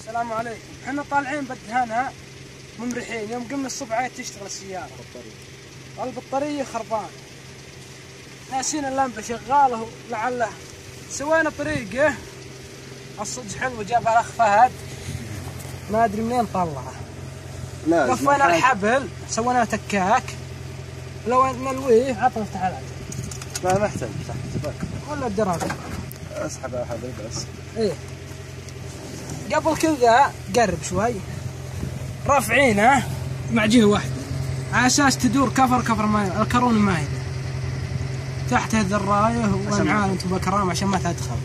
السلام عليكم. احنا طالعين بالدهانة ممرحين، يوم قمنا الصبح عاد تشتغل السيارة. البطارية خربانة. ناسين اللمبة شغالة لعله سوينا طريقة الصدق حلوة جابها الأخ فهد. ما أدري منين طلعها. قفينا الحبل سوينا تكاك. لو نلويه عطنا افتح العجل. لا ما يحتاج ولا الدراج. اسحب الحبل بس. ايه. قبل كذا قرب شوي. رافعينه مع جهة واحدة على اساس تدور كفر ما الكرون ما هي. تحتها الذرايه وانعال انت بكرام عشان ما تدخل.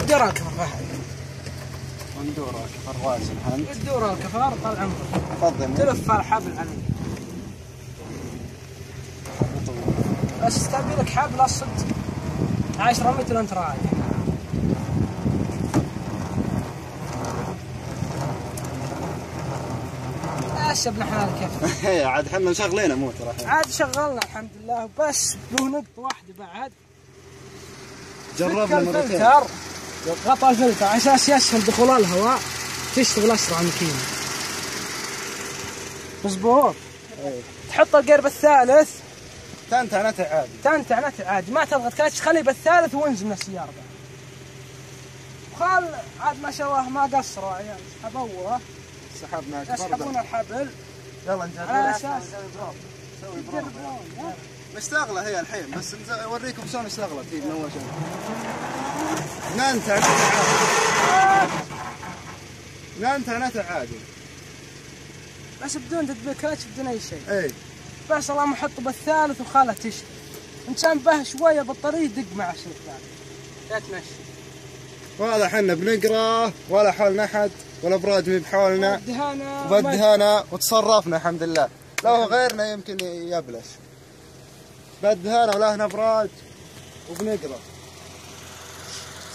دير الكفر فهد. وندور الكفر واسع الحين. تدور الكفر طال عمرك. تفضل. تلف الحبل عليه. بس تبي لك حبل الصدق 10 متر انت رايح. حسبنا حال كيف. عاد احنا شغلينه مو ترى. عاد شغلنا الحمد لله بس له نقطة واحدة بعد. جربنا مرتين. الفلتر غطى الفلتر على اساس يسهل دخول الهواء تشتغل اسرع ماكينة. مظبوط. تحط القرب الثالث تنتع نتع عادي. تنتع نتع عادي ما تضغط كاتش خليه بالثالث وانزل من السيارة بعد. وخال عاد ما شاء الله ما قصروا عيال سحبوه. سحبنا يسحبون الحبل. يلا نجرب. على اساس نسوي بروف. مشتغله هي الحين بس اوريكم شلون اشتغلت هي من اول شيء. ننتع نتع عادي. بس بدون تطبيق كاتش بدون اي شيء. اي. بس الله محطه بالثالث وخالها تشتغل. انسان به شويه البطاريه يدق مع الشيء الثاني. لا تمشي. وهذا حنا بنقرا ولا حولنا احد ولا براد مي بحولنا. بدهنا وتصرفنا الحمد لله. لو غيرنا يمكن يبلش. بدهنا ولا هنا براد وبنقرا.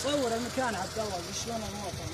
صور المكان عبد الله شلون الموقع.